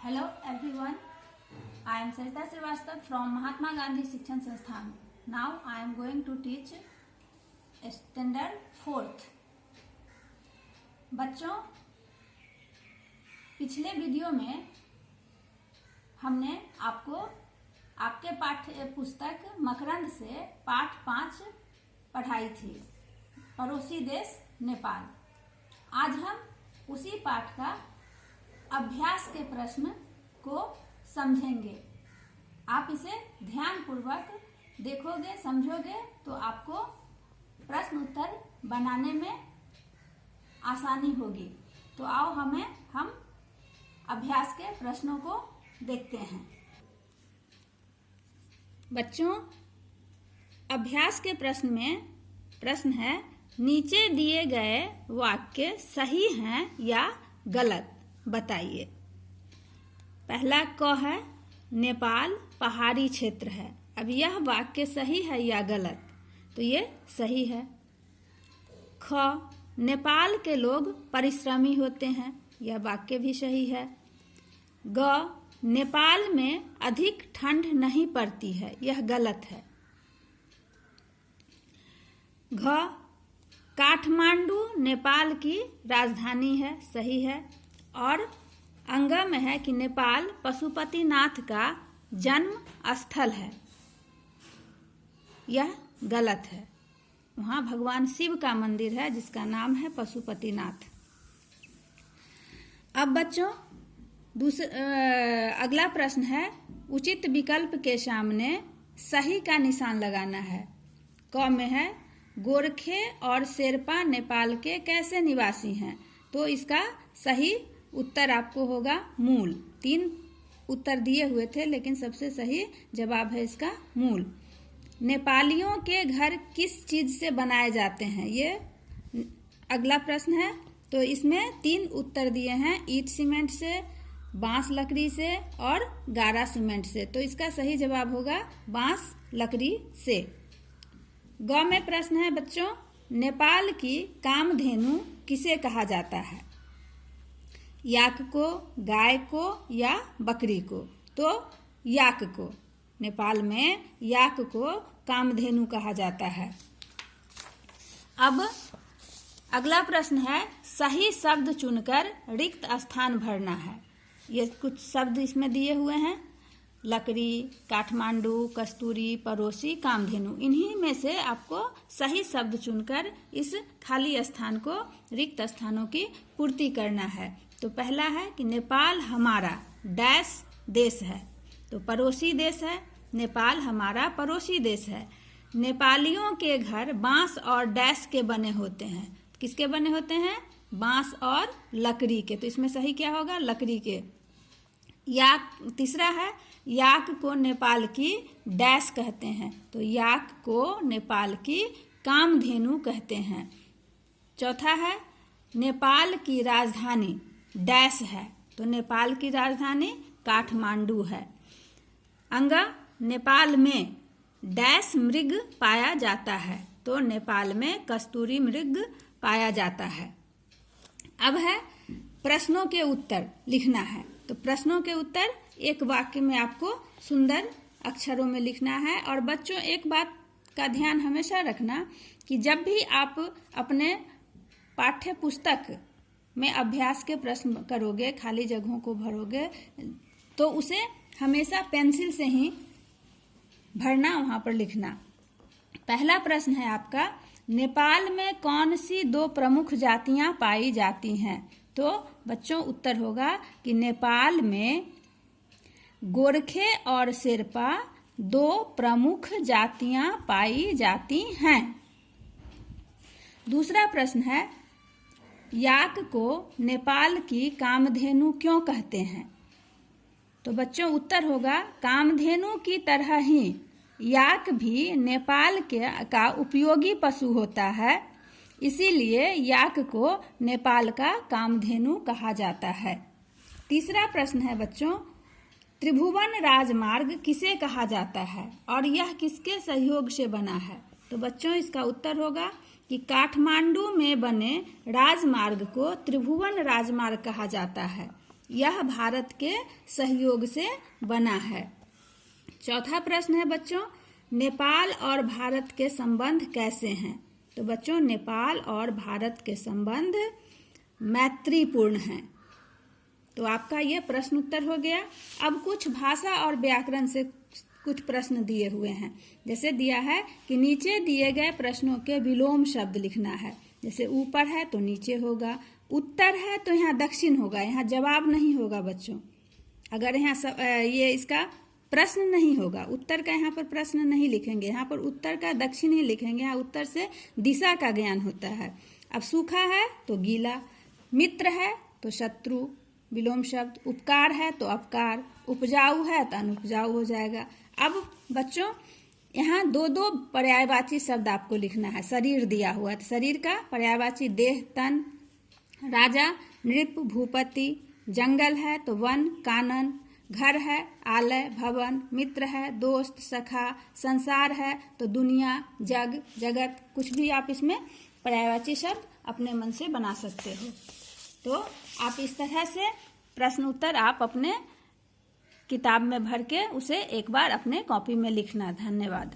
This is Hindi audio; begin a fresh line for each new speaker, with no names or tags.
Hello everyone, I am Sarita Srivastava from Mahatma Gandhi Shikshan Sansthan. Now I am going to teach standard 4th. बच्चों, पिछले वीडियो में हमने आपको आपके पाठ्य पुस्तक मकरंद से पाठ 5 पढ़ाई थी, पड़ोसी देश नेपाल। आज हम उसी पाठ का अभ्यास के प्रश्न को समझेंगे। आप इसे ध्यान पूर्वक देखोगे, समझोगे तो आपको प्रश्न उत्तर बनाने में आसानी होगी। तो आओ हम अभ्यास के प्रश्नों को देखते हैं। बच्चों, अभ्यास के प्रश्न में प्रश्न है, नीचे दिए गए वाक्य सही हैं या गलत, बताइए। पहला क है, नेपाल पहाड़ी क्षेत्र है। अब यह वाक्य सही है या गलत? तो ये सही है। ख, नेपाल के लोग परिश्रमी होते हैं। यह वाक्य भी सही है। ग, नेपाल में अधिक ठंड नहीं पड़ती है। यह गलत है। घ, काठमांडू नेपाल की राजधानी है। सही है। और अंग में है कि नेपाल पशुपतिनाथ का जन्म स्थल है। यह गलत है। वहाँ भगवान शिव का मंदिर है जिसका नाम है पशुपतिनाथ। अब बच्चों, अगला प्रश्न है, उचित विकल्प के सामने सही का निशान लगाना है। क में है, गोरखे और शेरपा नेपाल के कैसे निवासी हैं? तो इसका सही उत्तर आपको होगा मूल। 3 उत्तर दिए हुए थे लेकिन सबसे सही जवाब है इसका मूल। नेपालियों के घर किस चीज से बनाए जाते हैं? ये अगला प्रश्न है। तो इसमें 3 उत्तर दिए हैं, ईंट सीमेंट से, बांस लकड़ी से और गारा सीमेंट से। तो इसका सही जवाब होगा बांस लकड़ी से। ग में प्रश्न है बच्चों, नेपाल की कामधेनु किसे कहा जाता है? याक को, गाय को या बकरी को? तो याक को। नेपाल में याक को कामधेनु कहा जाता है। अब अगला प्रश्न है, सही शब्द चुनकर रिक्त स्थान भरना है। ये कुछ शब्द इसमें दिए हुए हैं, लकड़ी, काठमांडू, कस्तूरी, पड़ोसी, कामधेनु। इन्हीं में से आपको सही शब्द चुनकर इस खाली स्थान को, रिक्त स्थानों की पूर्ति करना है। तो पहला है कि नेपाल हमारा डैश देश है। तो पड़ोसी देश है। नेपाल हमारा पड़ोसी देश है। नेपालियों के घर बांस और डैश के बने होते हैं। किसके बने होते हैं? बांस और लकड़ी के। तो इसमें सही क्या होगा? लकड़ी के। याक, तीसरा है, याक को नेपाल की डैश कहते हैं। तो याक को नेपाल की कामधेनु कहते हैं। चौथा है, नेपाल की राजधानी डैश है। तो नेपाल की राजधानी काठमांडू है। अंगा, नेपाल में डैश मृग पाया जाता है। तो नेपाल में कस्तूरी मृग पाया जाता है। अब है प्रश्नों के उत्तर लिखना है। तो प्रश्नों के उत्तर एक वाक्य में आपको सुंदर अक्षरों में लिखना है। और बच्चों, एक बात का ध्यान हमेशा रखना कि जब भी आप अपने पाठ्य पुस्तक में अभ्यास के प्रश्न करोगे, खाली जगहों को भरोगे, तो उसे हमेशा पेंसिल से ही भरना, वहां पर लिखना। पहला प्रश्न है आपका, नेपाल में कौन सी 2 प्रमुख जातियां पाई जाती हैं? तो बच्चों, उत्तर होगा कि नेपाल में गोरखे और शेरपा 2 प्रमुख जातियां पाई जाती हैं। दूसरा प्रश्न है, याक को नेपाल की कामधेनु क्यों कहते हैं? तो बच्चों, उत्तर होगा, कामधेनु की तरह ही याक भी नेपाल का उपयोगी पशु होता है, इसीलिए याक को नेपाल का कामधेनु कहा जाता है। तीसरा प्रश्न है बच्चों, त्रिभुवन राजमार्ग किसे कहा जाता है और यह किसके सहयोग से बना है? तो बच्चों, इसका उत्तर होगा कि काठमांडू में बने राजमार्ग को त्रिभुवन राजमार्ग कहा जाता है। यह भारत के सहयोग से बना है। चौथा प्रश्न है बच्चों, नेपाल और भारत के संबंध कैसे हैं? तो बच्चों, नेपाल और भारत के संबंध मैत्रीपूर्ण हैं। तो आपका ये प्रश्न उत्तर हो गया। अब कुछ भाषा और व्याकरण से कुछ प्रश्न दिए हुए हैं। जैसे दिया है कि नीचे दिए गए प्रश्नों के विलोम शब्द लिखना है। जैसे ऊपर है तो नीचे होगा, उत्तर है तो यहाँ दक्षिण होगा, यहाँ जवाब नहीं होगा बच्चों। अगर यहाँ ये इसका प्रश्न नहीं होगा, उत्तर का यहाँ पर प्रश्न नहीं लिखेंगे, यहाँ पर उत्तर का दक्षिण ही लिखेंगे। यहाँ उत्तर से दिशा का ज्ञान होता है। अब सूखा है तो गीला, मित्र है तो शत्रु विलोम शब्द, उपकार है तो अपकार, उपजाऊ है तो अनुपजाऊ हो जाएगा। अब बच्चों यहाँ दो पर्यायवाची शब्द आपको लिखना है। शरीर दिया हुआ है तो शरीर का पर्यायवाची देह तन, राजा नृप भूपति, जंगल है तो वन कानन, घर है आलय भवन, मित्र है दोस्त सखा, संसार है तो दुनिया जग जगत। कुछ भी आप इसमें पर्यायवाची शब्द अपने मन से बना सकते हो। तो आप इस तरह से प्रश्न उत्तर आप अपने किताब में भर के उसे एक बार अपने कॉपी में लिखना। धन्यवाद।